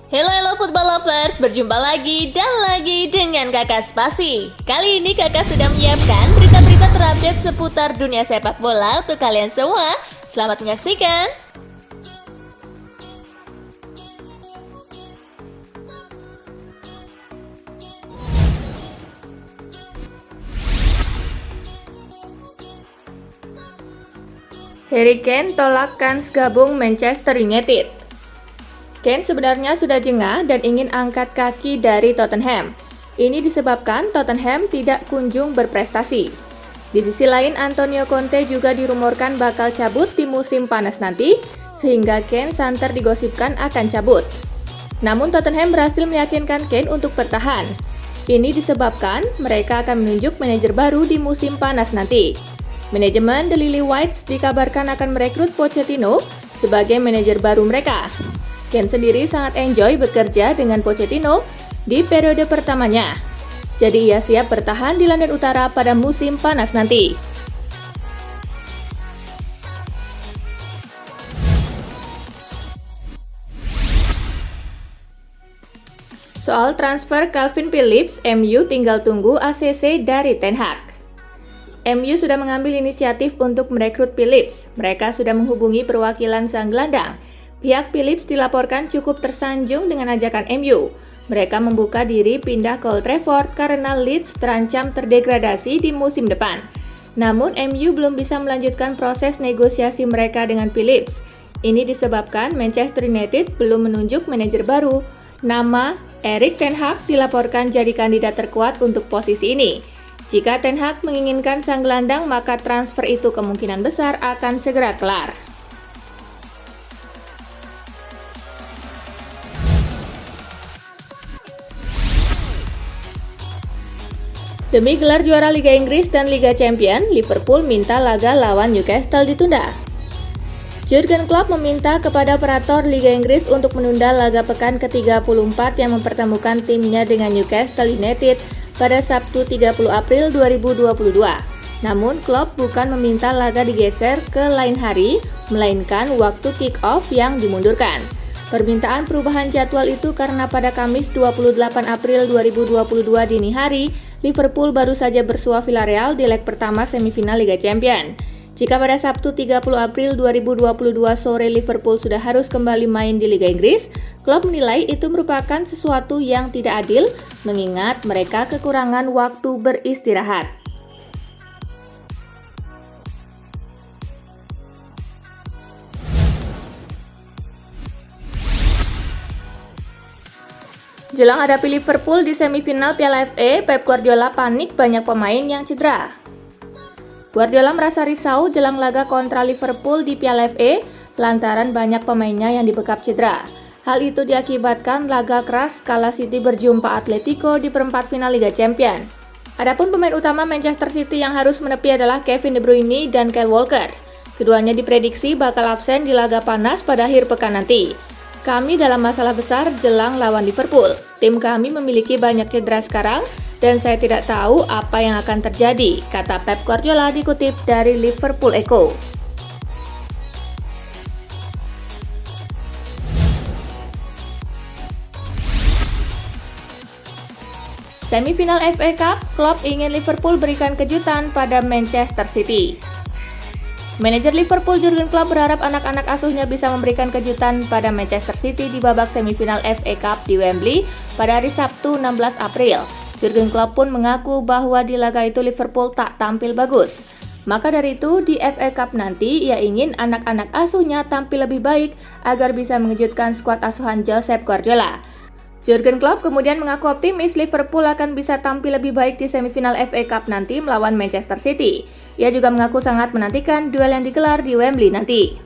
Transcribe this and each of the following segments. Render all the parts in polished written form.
Halo football lovers, berjumpa lagi dan lagi dengan Kakak Spasi. Kali ini Kakak sudah menyiapkan berita-berita terupdate seputar dunia sepak bola untuk kalian semua. Selamat menyaksikan. Harry Kane tolak kans gabung Manchester United. Kane sebenarnya sudah jengah dan ingin angkat kaki dari Tottenham. Ini disebabkan Tottenham tidak kunjung berprestasi. Di sisi lain, Antonio Conte juga dirumorkan bakal cabut di musim panas nanti, sehingga Kane santer digosipkan akan cabut. Namun Tottenham berhasil meyakinkan Kane untuk bertahan. Ini disebabkan mereka akan menunjuk manajer baru di musim panas nanti. Manajemen The Lily Whites dikabarkan akan merekrut Pochettino sebagai manajer baru mereka. Kane sendiri sangat enjoy bekerja dengan Pochettino di periode pertamanya. Jadi ia siap bertahan di London Utara pada musim panas nanti. Soal transfer Calvin Phillips, MU tinggal tunggu ACC dari Ten Hag. MU sudah mengambil inisiatif untuk merekrut Phillips. Mereka sudah menghubungi perwakilan sang gelandang. Pihak Phillips dilaporkan cukup tersanjung dengan ajakan MU. Mereka membuka diri pindah ke Old Trafford karena Leeds terancam terdegradasi di musim depan. Namun MU belum bisa melanjutkan proses negosiasi mereka dengan Phillips. Ini disebabkan Manchester United belum menunjuk manajer baru. Nama Erik ten Hag dilaporkan jadi kandidat terkuat untuk posisi ini. Jika Ten Hag menginginkan sang gelandang, maka transfer itu kemungkinan besar akan segera kelar. Demi gelar juara Liga Inggris dan Liga Champion, Liverpool minta laga lawan Newcastle ditunda. Jurgen Klopp meminta kepada operator Liga Inggris untuk menunda laga pekan ke-34 yang mempertemukan timnya dengan Newcastle United pada Sabtu 30 April 2022. Namun Klopp bukan meminta laga digeser ke lain hari, melainkan waktu kick-off yang dimundurkan. Permintaan perubahan jadwal itu karena pada Kamis 28 April 2022 dini hari, Liverpool baru saja bersua Villarreal di leg pertama semifinal Liga Champions. Jika pada Sabtu 30 April 2022 sore Liverpool sudah harus kembali main di Liga Inggris, Klopp menilai itu merupakan sesuatu yang tidak adil, mengingat mereka kekurangan waktu beristirahat. Jelang hadapi Liverpool di semifinal Piala FA, Pep Guardiola panik banyak pemain yang cedera. Guardiola merasa risau jelang laga kontra Liverpool di Piala FA lantaran banyak pemainnya yang dibekap cedera. Hal itu diakibatkan laga keras kala City berjumpa Atletico di perempat final Liga Champions. Adapun pemain utama Manchester City yang harus menepi adalah Kevin De Bruyne dan Kyle Walker. Keduanya diprediksi bakal absen di laga panas pada akhir pekan nanti. Kami dalam masalah besar jelang lawan Liverpool. Tim kami memiliki banyak cedera sekarang dan saya tidak tahu apa yang akan terjadi, kata Pep Guardiola dikutip dari Liverpool Echo. Semifinal FA Cup, Klopp ingin Liverpool berikan kejutan pada Manchester City. Manajer Liverpool Jurgen Klopp berharap anak-anak asuhnya bisa memberikan kejutan pada Manchester City di babak semifinal FA Cup di Wembley pada hari Sabtu 16 April. Jurgen Klopp pun mengaku bahwa di laga itu Liverpool tak tampil bagus. Maka dari itu, di FA Cup nanti ia ingin anak-anak asuhnya tampil lebih baik agar bisa mengejutkan skuad asuhan Josep Guardiola. Jurgen Klopp kemudian mengaku optimis Liverpool akan bisa tampil lebih baik di semifinal FA Cup nanti melawan Manchester City. Ia juga mengaku sangat menantikan duel yang digelar di Wembley nanti.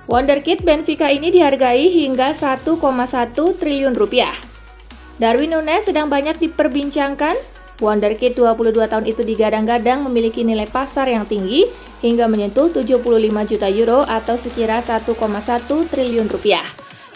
Wonderkid Benfica ini dihargai hingga 1,1 triliun rupiah. Darwin Núñez sedang banyak diperbincangkan. Wonderkid 22 tahun itu digadang-gadang memiliki nilai pasar yang tinggi hingga menyentuh 75 juta euro atau sekira 1,1 triliun rupiah.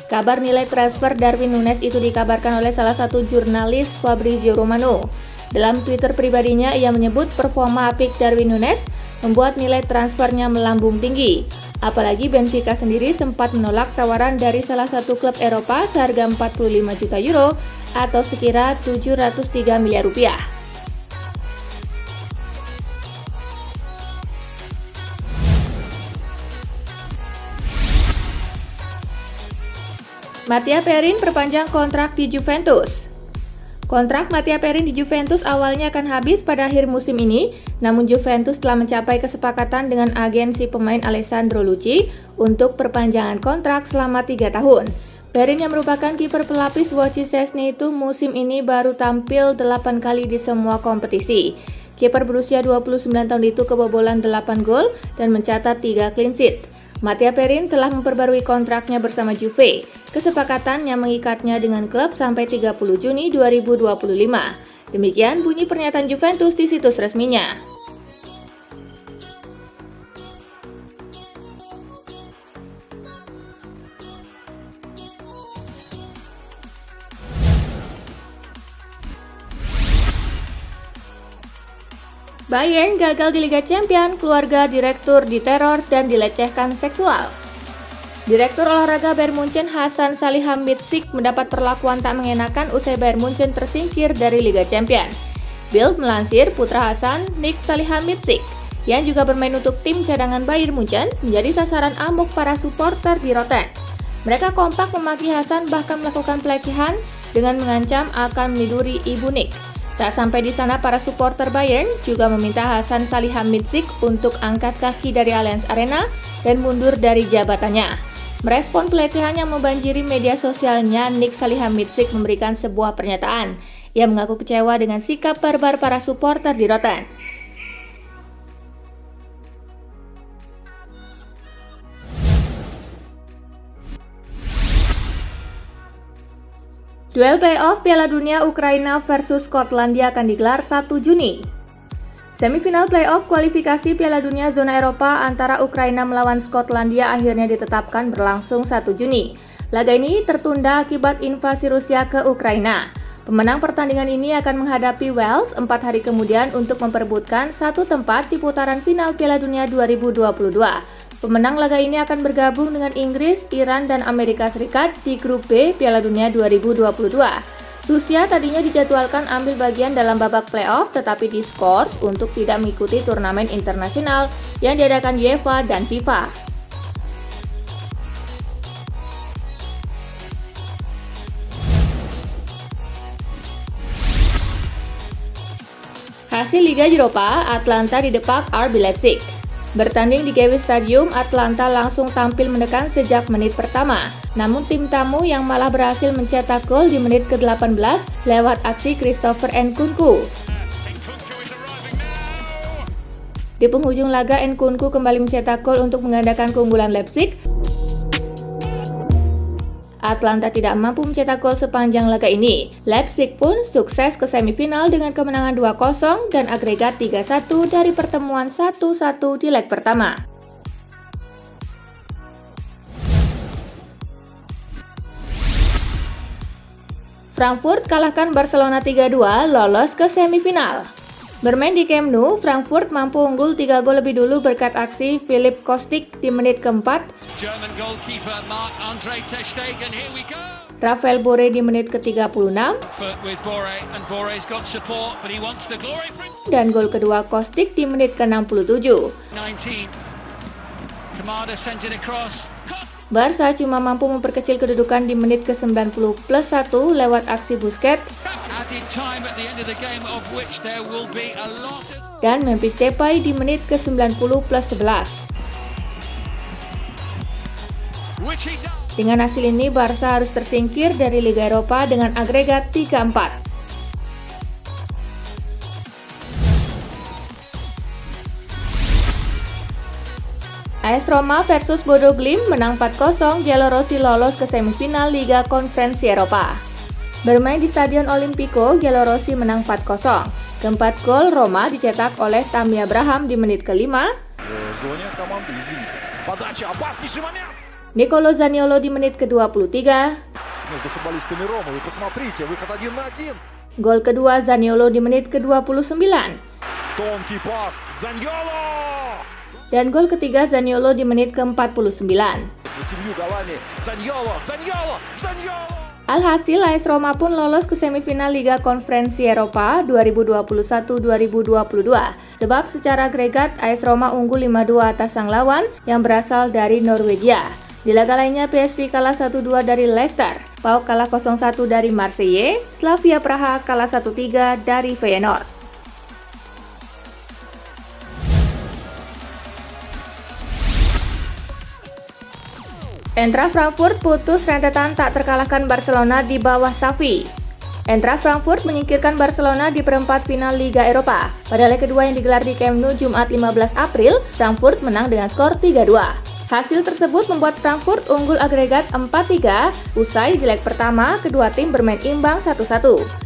Kabar nilai transfer Darwin Núñez itu dikabarkan oleh salah satu jurnalis Fabrizio Romano. Dalam Twitter pribadinya, ia menyebut performa apik Darwin Núñez membuat nilai transfernya melambung tinggi. Apalagi Benfica sendiri sempat menolak tawaran dari salah satu klub Eropa seharga 45 juta euro atau sekira 703 miliar rupiah. Mattia Perin perpanjang kontrak di Juventus. Kontrak Mattia Perin di Juventus awalnya akan habis pada akhir musim ini, namun Juventus telah mencapai kesepakatan dengan agen si pemain Alessandro Lucci untuk perpanjangan kontrak selama 3 tahun. Perin yang merupakan kiper pelapis Watchi Szczesny itu musim ini baru tampil 8 kali di semua kompetisi. Kiper berusia 29 tahun itu kebobolan 8 gol dan mencatat 3 clean sheet. Mattia Perin telah memperbarui kontraknya bersama Juve. Kesepakatan yang mengikatnya dengan klub sampai 30 Juni 2025. Demikian bunyi pernyataan Juventus di situs resminya. Bayern gagal di Liga Champions, keluarga direktur diteror dan dilecehkan seksual. Direktur olahraga Bayern Munchen Hasan Salihamidzic mendapat perlakuan tak mengenakan usai Bayern Munchen tersingkir dari Liga Champions. Bild melansir putra Hasan, Nick Salihamidzic, yang juga bermain untuk tim cadangan Bayern Munchen, menjadi sasaran amuk para supporter di Rotterdam. Mereka kompak memaki Hasan bahkan melakukan pelecehan dengan mengancam akan meniduri ibu Nick. Tak sampai di sana, para supporter Bayern juga meminta Hasan Salihamidzic untuk angkat kaki dari Allianz Arena dan mundur dari jabatannya. Merespon pelecehan yang membanjiri media sosialnya, Nick Salihamidzic memberikan sebuah pernyataan. Ia mengaku kecewa dengan sikap barbar para supporter di Rotterdam. Duel playoff Piala Dunia Ukraina versus Skotlandia akan digelar 1 Juni. Semifinal playoff kualifikasi Piala Dunia zona Eropa antara Ukraina melawan Skotlandia akhirnya ditetapkan berlangsung 1 Juni. Laga ini tertunda akibat invasi Rusia ke Ukraina. Pemenang pertandingan ini akan menghadapi Wales 4 hari kemudian untuk memperebutkan satu tempat di putaran final Piala Dunia 2022. Pemenang laga ini akan bergabung dengan Inggris, Iran, dan Amerika Serikat di grup B Piala Dunia 2022. Rusia tadinya dijadwalkan ambil bagian dalam babak playoff tetapi diskors untuk tidak mengikuti turnamen internasional yang diadakan UEFA dan FIFA. Hasil Liga Eropa, Atlanta didepak RB Leipzig. Bertanding di Gewiss Stadium, Atlanta langsung tampil menekan sejak menit pertama. Namun tim tamu yang malah berhasil mencetak gol di menit ke-18 lewat aksi Christopher Nkunku. Di penghujung laga, Nkunku kembali mencetak gol untuk menggandakan keunggulan Leipzig. Atlanta tidak mampu mencetak gol sepanjang laga ini. Leipzig pun sukses ke semifinal dengan kemenangan 2-0 dan agregat 3-1 dari pertemuan 1-1 di leg pertama. Frankfurt kalahkan Barcelona 3-2, lolos ke semifinal. Bermain di Camp Nou, Frankfurt mampu unggul 3 gol lebih dulu berkat aksi Filip Kostic di menit keempat, Rafael Borré di menit ke-36, dan gol kedua Kostic di menit ke-67. Barca cuma mampu memperkecil kedudukan di menit ke-90 plus 1 lewat aksi Busquets dan Memphis Depay di menit ke-90 plus 11. Dengan hasil ini, Barca harus tersingkir dari Liga Eropa dengan agregat 3-4. AS Roma versus Bodo Glimt menang 4-0, Giallorossi lolos ke semifinal Liga Konferensi Eropa. Bermain di Stadion Olimpico, Giallorossi menang 4-0. Keempat gol Roma dicetak oleh Tammy Abraham di menit ke-5, Nicolo Zaniolo di menit ke-23, Gol kedua Zaniolo di menit ke-29. Тонкий пас. Дзаньоло! Dan gol ketiga Zaniolo di menit ke-49. С 8 голами. Дзаньоло! Дзаньоло! Дзаньоло! Alhasil, AS Roma pun lolos ke semifinal Liga Konferensi Eropa 2021-2022. Sebab secara agregat AS Roma unggul 5-2 atas sang lawan yang berasal dari Norwegia. Di laga lainnya PSV kalah 1-2 dari Leicester, PAOK kalah 0-1 dari Marseille, Slavia Praha kalah 1-3 dari Feyenoord. Eintracht Frankfurt putus rentetan tak terkalahkan Barcelona di bawah Xavi. Eintracht Frankfurt menyingkirkan Barcelona di perempat final Liga Eropa. Pada leg kedua yang digelar di Camp Nou Jumat 15 April, Frankfurt menang dengan skor 3-2. Hasil tersebut membuat Frankfurt unggul agregat 4-3, usai di leg pertama kedua tim bermain imbang 1-1.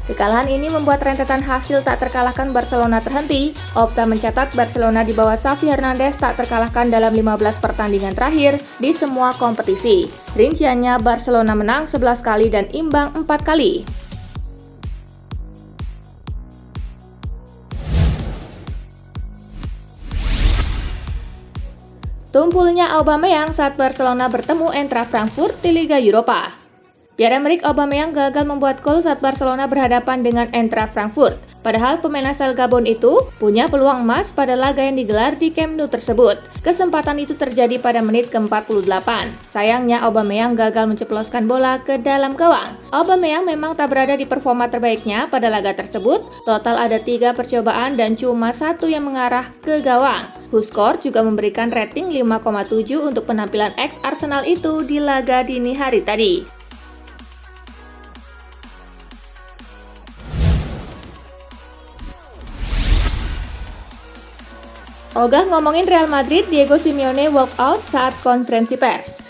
Kekalahan ini membuat rentetan hasil tak terkalahkan Barcelona terhenti. Opta mencatat Barcelona di bawah Xavi Hernandez tak terkalahkan dalam 15 pertandingan terakhir di semua kompetisi. Rinciannya Barcelona menang 11 kali dan imbang 4 kali. Tumpulnya Aubameyang saat Barcelona bertemu Eintracht Frankfurt di Liga Eropa. Pierre-Emerick Aubameyang gagal membuat gol saat Barcelona berhadapan dengan Eintracht Frankfurt. Padahal pemain asal Gabon itu punya peluang emas pada laga yang digelar di Camp Nou tersebut. Kesempatan itu terjadi pada menit ke-48. Sayangnya Aubameyang gagal menceploskan bola ke dalam gawang. Aubameyang memang tak berada di performa terbaiknya pada laga tersebut. Total ada 3 percobaan dan cuma 1 yang mengarah ke gawang. WhoScored juga memberikan rating 5,7 untuk penampilan ex Arsenal itu di laga dini hari tadi. Ogah ngomongin Real Madrid, Diego Simeone walk out saat konferensi pers.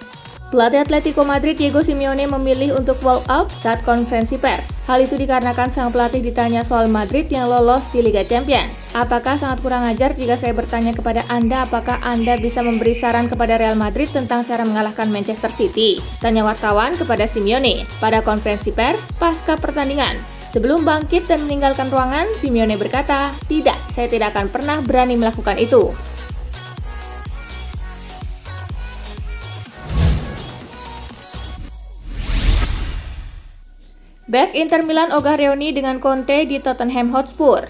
Pelatih Atletico Madrid Diego Simeone memilih untuk walk out saat konferensi pers. Hal itu dikarenakan sang pelatih ditanya soal Madrid yang lolos di Liga Champions. Apakah sangat kurang ajar jika saya bertanya kepada Anda apakah Anda bisa memberi saran kepada Real Madrid tentang cara mengalahkan Manchester City? Tanya wartawan kepada Simeone pada konferensi pers pasca pertandingan. Sebelum bangkit dan meninggalkan ruangan, Simeone berkata, "Tidak, saya tidak akan pernah berani melakukan itu." Bek Inter Milan ogah reuni dengan Conte di Tottenham Hotspur.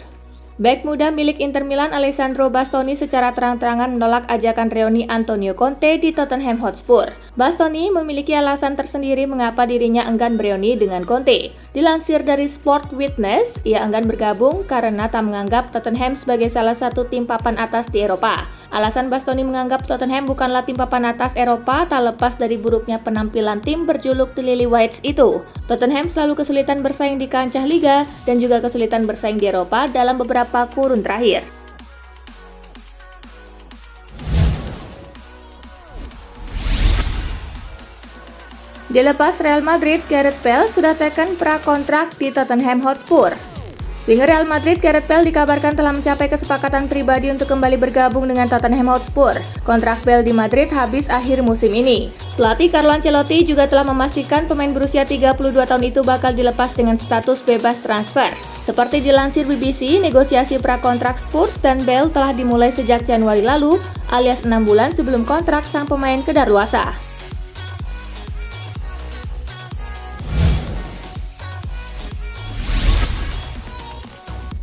Bek muda milik Inter Milan Alessandro Bastoni secara terang-terangan menolak ajakan reuni Antonio Conte di Tottenham Hotspur. Bastoni memiliki alasan tersendiri mengapa dirinya enggan bereuni dengan Conte. Dilansir dari Sport Witness, ia enggan bergabung karena tak menganggap Tottenham sebagai salah satu tim papan atas di Eropa. Alasan Bastoni menganggap Tottenham bukanlah tim papan atas Eropa tak lepas dari buruknya penampilan tim berjuluk The Lily Whites itu. Tottenham selalu kesulitan bersaing di kancah liga dan juga kesulitan bersaing di Eropa dalam beberapa kurun terakhir. Dilepas Real Madrid, Gareth Bale sudah teken pra-kontrak di Tottenham Hotspur. Winger Real Madrid Gareth Bale dikabarkan telah mencapai kesepakatan pribadi untuk kembali bergabung dengan Tottenham Hotspur. Kontrak Bale di Madrid habis akhir musim ini. Pelatih Carlo Ancelotti juga telah memastikan pemain berusia 32 tahun itu bakal dilepas dengan status bebas transfer. Seperti dilansir BBC, negosiasi pra-kontrak Spurs dan Bale telah dimulai sejak Januari lalu, alias 6 bulan sebelum kontrak sang pemain kedaluarsa.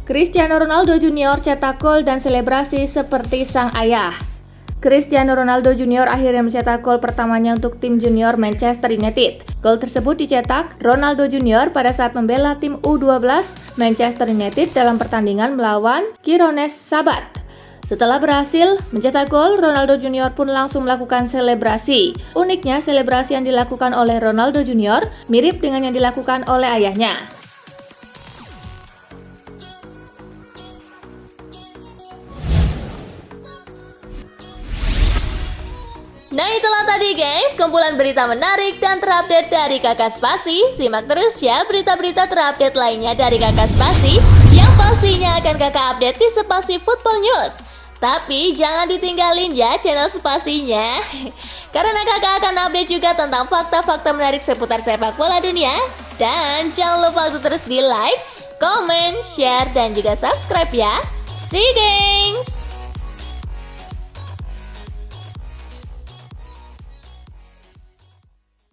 Cristiano Ronaldo Junior cetak gol dan selebrasi seperti sang ayah. Cristiano Ronaldo Junior akhirnya mencetak gol pertamanya untuk tim junior Manchester United. Gol tersebut dicetak Ronaldo Junior pada saat membela tim U12 Manchester United dalam pertandingan melawan Gironès Sabat. Setelah berhasil mencetak gol, Ronaldo Junior pun langsung melakukan selebrasi. Uniknya, selebrasi yang dilakukan oleh Ronaldo Junior mirip dengan yang dilakukan oleh ayahnya. Nah itulah tadi guys, kumpulan berita menarik dan terupdate dari Kakak Spasi. Simak terus ya berita-berita terupdate lainnya dari Kakak Spasi yang pastinya akan Kakak update di Spasi Football News. Tapi jangan ditinggalin ya channel Spasinya, karena Kakak akan update juga tentang fakta-fakta menarik seputar sepak bola dunia. Dan jangan lupa untuk terus di like, komen, share, dan juga subscribe ya. See you, gengs!